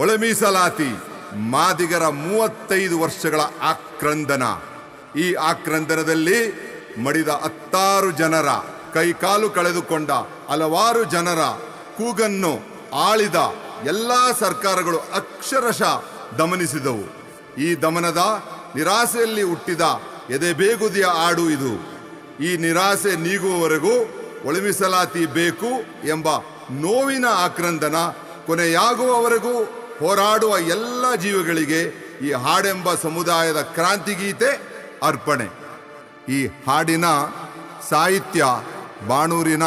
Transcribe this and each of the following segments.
ಒಳ ಮೀಸಲಾತಿ ಮಾದಿಗರ 35 ವರ್ಷಗಳ ಆಕ್ರಂದನ. ಈ ಆಕ್ರಂದನದಲ್ಲಿ ಮಡಿದ 10 ಜನರ ಕೈಕಾಲು ಕಳೆದುಕೊಂಡ ಹಲವಾರು ಜನರ ಕೂಗನ್ನು ಆಳಿದ ಎಲ್ಲ ಸರ್ಕಾರಗಳು ಅಕ್ಷರಶಃ ದಮನಿಸಿದವು. ಈ ದಮನದ ನಿರಾಸೆಯಲ್ಲಿ ಹುಟ್ಟಿದ ಎದೆಬೇಗುದಿಯ ಹಾಡು ಇದು. ಈ ನಿರಾಸೆ ನೀಗುವವರೆಗೂ ಒಳ ಮೀಸಲಾತಿ ಬೇಕು ಎಂಬ ನೋವಿನ ಆಕ್ರಂದನ ಕೊನೆಯಾಗುವವರೆಗೂ ಹೋರಾಡುವ ಎಲ್ಲ ಜೀವಿಗಳಿಗೆ ಈ ಹಾಡೆಂಬ ಸಮುದಾಯದ ಕ್ರಾಂತಿಗೀತೆ ಅರ್ಪಣೆ. ಈ ಹಾಡಿನ ಸಾಹಿತ್ಯ ಬಾಣೂರಿನ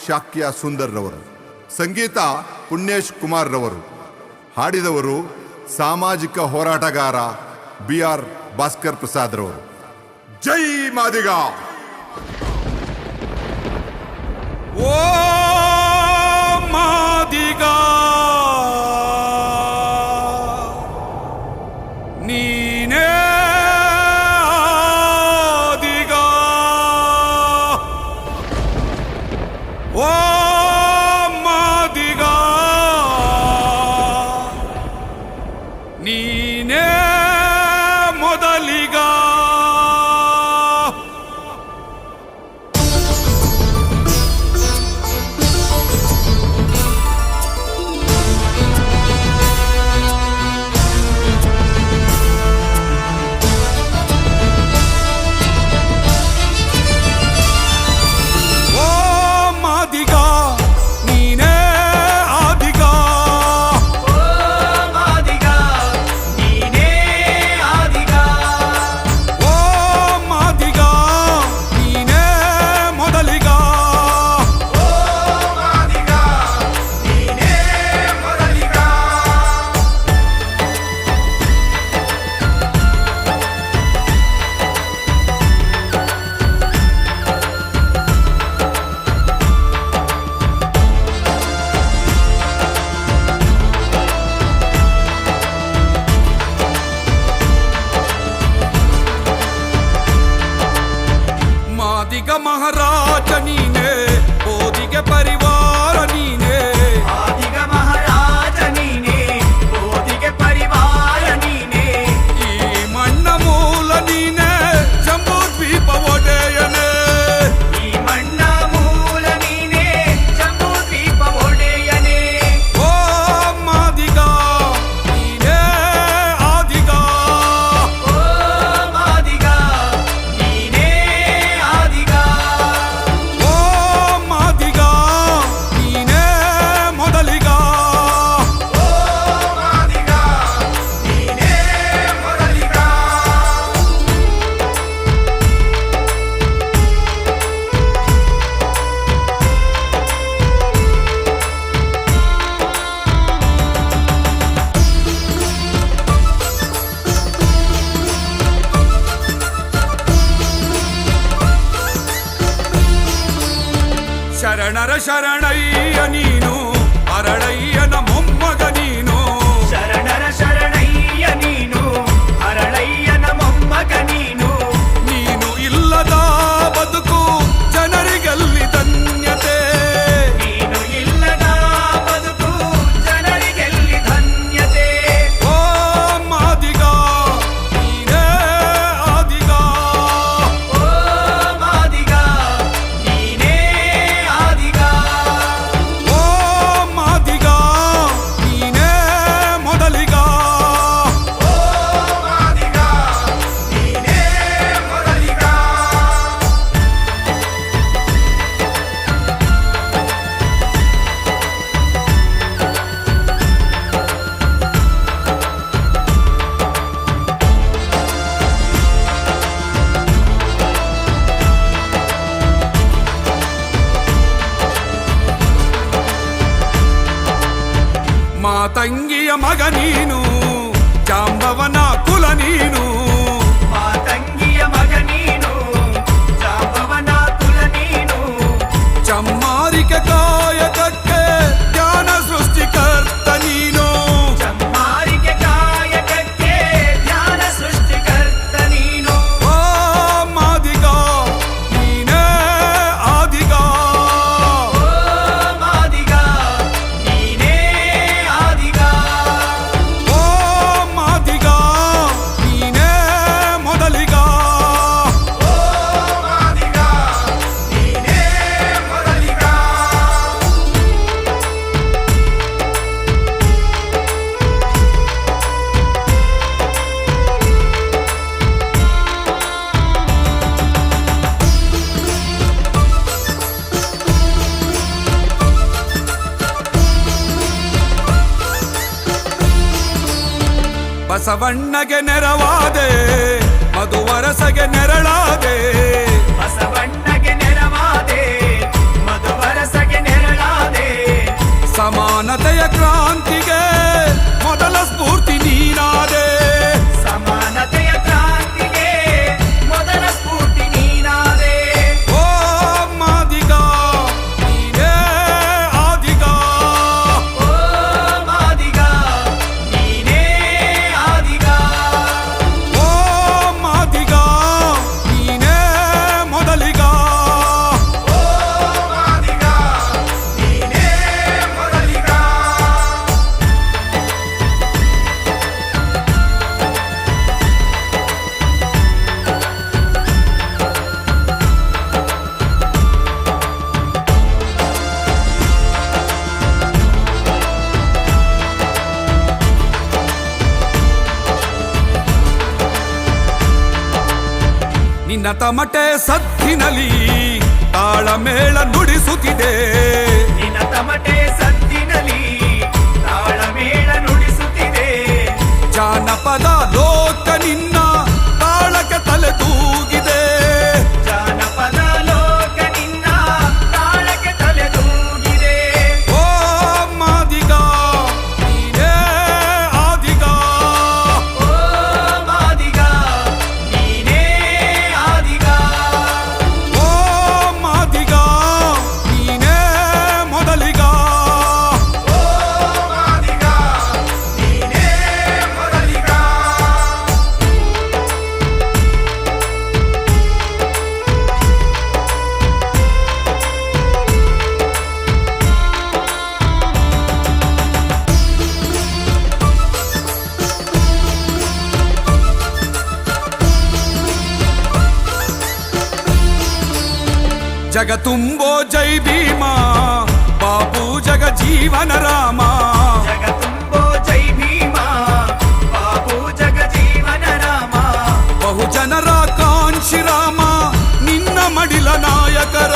ಶಾಕ್ಯ ಸುಂದರ್ರವರು, ಸಂಗೀತ ಪುಣ್ಯೇಶ್ ಕುಮಾರ್ ರವರು, ಹಾಡಿದವರು ಸಾಮಾಜಿಕ ಹೋರಾಟಗಾರ BR ಭಾಸ್ಕರ್ ಪ್ರಸಾದ್ ರವರು. ಜೈ ಮಾದಿಗ! ಓ ಮಾದಿಗ ನೀನೇ ಆದಿಗ, ಓ ಮಾದಿಗ ನೀನೇ ಮೊದಲಿಗ. ಮಹಾರಾಜ ನೀನೆ, ಓದಿಗೆ ಪರಿವಾರ ನೀನೆ. ಆದಿಗ ಮಹಾರಾಜ ನೀನೆ, ಓದಿಗೆ ಪರಿವಾರ ನೀನೆ. ಈ ಮಣ್ಣ ಮೂಲ ನೀನೆ, ಜಂಬೂ ದ್ವೀಪ ಒಡೆಯನೆ. ಈ ಮಣ್ಣ ಮೂಲ ನೀನೆ, ಜಂಬೂ ದ್ವೀಪ ಒಡೆಯನೆ. ಓ ಮಾದಿಗ ನೀನೇ ಆದಿಗ, ಓ ಮಾದಿಗ ನೀನೇ ಆದಿಗ. ಓ ಮಾದಿಗ ನೀನೇ ಮೊದಲಿಗ. ಓ ಮಾದಿಗ ನೀನೇ ಮೊದಲಿಗ. ಶರಣರ ಶರಣಯ್ಯ ನೀನು, ಅರಳಯ್ಯನ ಮೊಮ್ಮಗ ನೀನು. ಶರಣರ ಶರಣಯ್ಯ ನೀನು, ಅರಳಯ್ಯನ ಮೊಮ್ಮಗ ನೀನು. ನೀನು ಇಲ್ಲದ ಬದುಕು ಜನರಿಗಲ್ಲಿ ಧನ್ಯತೆ. ನೀನು ಇಲ್ಲದ ಬದುಕು ಜನರಿಗೆಲ್ಲಿ ಧನ್ಯತೆ. ಓ ಮಾದಿಗ ನೀನೇ ಆದಿಗ, ಓ ಮಾದಿಗ ನೀನೇ ಆದಿಗ. ಓ ಮಾದಿಗ ನೀನೇ ಮೊದಲಿಗ. ಓ ಮಾದಿಗ ನೀನೇ ಮೊದಲಿಗ. ಮಾತಂಗಿಯ ಮಗ ನೀನು, ಜಾಂಬವನ ಕುಲ ನೀನು. ಮಾತಂಗಿಯ ಮಗ ನೀನು, ಜಾಂಬವನ ಕುಲ ನೀನು. ಚಮ್ಮಾರಿಕೆ ಕಾಯಕಕ್ಕೆ ಜ್ಞಾನ ಸೃಷ್ಟಿಕರ್ತ ನೀನು. ಚಮ್ಮಾರಿಕೆ ಕಾಯಕಕ್ಕೆ ಜ್ಞಾನ ಸೃಷ್ಟಿಕರ್ತ ನೀನು. ಓ ಮಾದಿಗ ನೀನೇ ಆದಿಗ, ಓ ಮಾದಿಗ ನೀನೇ ಆದಿಗ. ಬಸವಣ್ಣಗೆ ನೆರವಾದೆ ಮಧುವರಸಗೆ ನೆರಳಾದೆ ಬಸವಣ್ಣಗೆ ನೆರವಾದೆ ಮಧುವರಸಗೆ ನೆರಳಾದೆ ಸಮಾನತೆಯ ಕ್ರಾಂತಿಗೆ ಮೊದಲ ಸ್ಫೂರ್ತಿ ನೀನಾದೆ ಸಮಾನತೆಯ ಕ್ರಾಂತಿಗೆ ಮೊದಲ ಸ್ಫೂರ್ತಿ ನೀನಾದೆ ಓ ಮಾದಿಗ ನೀನೇ ಆದಿಗ ಓ ಮಾದಿಗ ನೀನೇ ಆದಿಗ ಓ ಮಾದಿಗ ನೀನೇ ಮೊದಲಿಗ ಓ ಮಾದಿಗ ನೀನೇ ಮೊದಲಿಗ ನಿನ್ನ ತಮಟೆ ಸದ್ದಿನಲಿ ತಾಳಮೇಳ ನುಡಿಸುತ್ತಿದೆ ನಿನ್ನ ತಮಟೆ ಸದ್ದಿನಲಿ ತಾಳಮೇಳ ನುಡಿಸುತ್ತಿದೆ ಜಾನಪದ ಲೋಕ ನಿನ್ನ ತಾಳಕ್ಕೆ ತಲೆ ತೂಗಿದೆ ಜಾನಪದ ಲೋಕ ನಿನ್ನ ತಾಳಕ್ಕೆ ತಲೆದೂಗಿದೆ ಓ ಮಾದಿಗ ನೀನೇ ಆದಿಗ ಓ ಮಾದಿಗ ನೀನೇ ಆದಿಗ ಓ ಮಾದಿಗ ನೀನೇ ಮೊದಲಿಗ ಓ ಮಾದಿಗ ನೀನೇ ಮೊದಲಿಗ ಜಗ ತುಂಬೋ ಜೈ ಭೀಮಾ ಬಾಬು ಜಗ ಜೀವನ ರಾಮ ಜಗತ್ತುಂಬೋ ಜೈ ಭೀಮ ಬಾಬು ಜಗ ಜೀವನ ರಾಮ ಬಹುಜನರ ಕಾಂಕ್ಷಿ ರಾಮ ನಿನ್ನ ಮಡಿಲ ನಾಯಕರ